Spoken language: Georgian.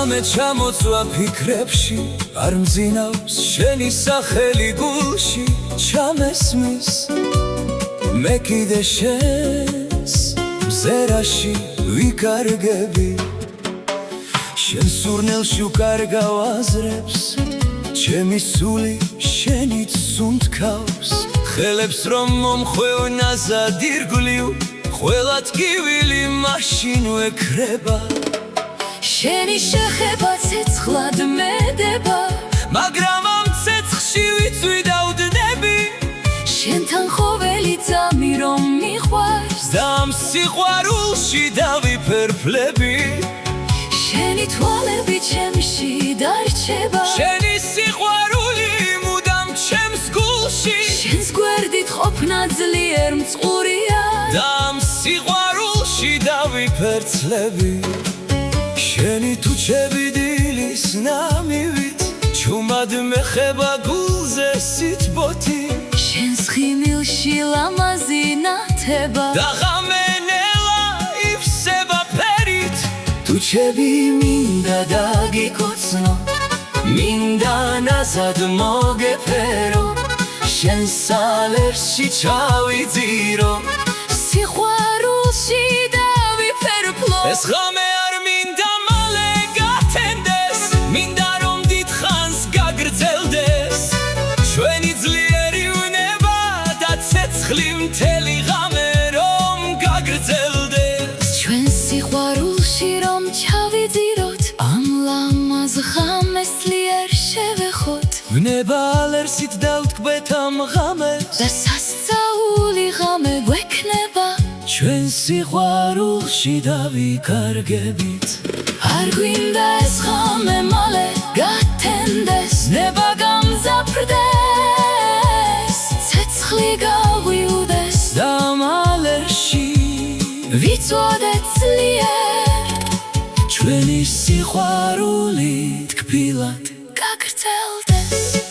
ღამე ჩამოწვა ფიქრებში არ მძინავს შენი სახელი გულში ჩამესმის მე კიდე შენს მზერაში ვიკარგები შენ სურნელში უკარგავ აზრებს ჩემი სული შენით სუნთქავს ხელებს რომ მომხვევნაზად ირგვლივ ყველა ტკივილი მაშინ ვეკრება შენი შეხება ცეცხლად მედება მაგრამ ამ ცეცხლში ვიცვი დავდნები შენთან ხოველი ძამი რომ მიყვარს და ამ სიყვარულში დავიფერფლები შენი თვალები ჩემში დარჩება შენი სიყვარული მუდამ ჩემს გულში შენს გვერდით ყოფნა ძლიერ მწყურია და ამ სიყვარულში დავიფერცლები შენი თუჩები დილის ნამივით ჩუმად მეხება გულზე სითბოთი შენს ხიმილში ლამაზი ნათება და ღამენელა ივსება ფერით თუჩები მინდა დაგიკოცნო მინდა ნაზად მოგეფერო შენ სალერში ჩავიძირო სიყვარულში დავიფერფლო ეს ღამე არ მინდა მალე გათენდეს მინდა რომ დიდხანს გაგრძელდეს ჩვენი ძლიერი უნება და ცეცხლი მთელი ღამე რომ გაგრძელდეს ჩვენ სიყვარულში რომ ჩავიძიროთ ამ ლამაზ ღამეს ძლიერ შევეხოთ ვნება ალერსით დავთქვეთ ამ ღამეს და სასწაული ღამე გვექნება ჩვენ სიყვარულში დავიკარგებით არ გვინდა ეს ღამე მალე გათენდეს ნება გამზაფრდეს ცეცხლი გაღვიუდეს და ამ ალერში ვიცოდეთ ძლიერ ჩვენი სიყვარული თკბილად გაგრძელდეს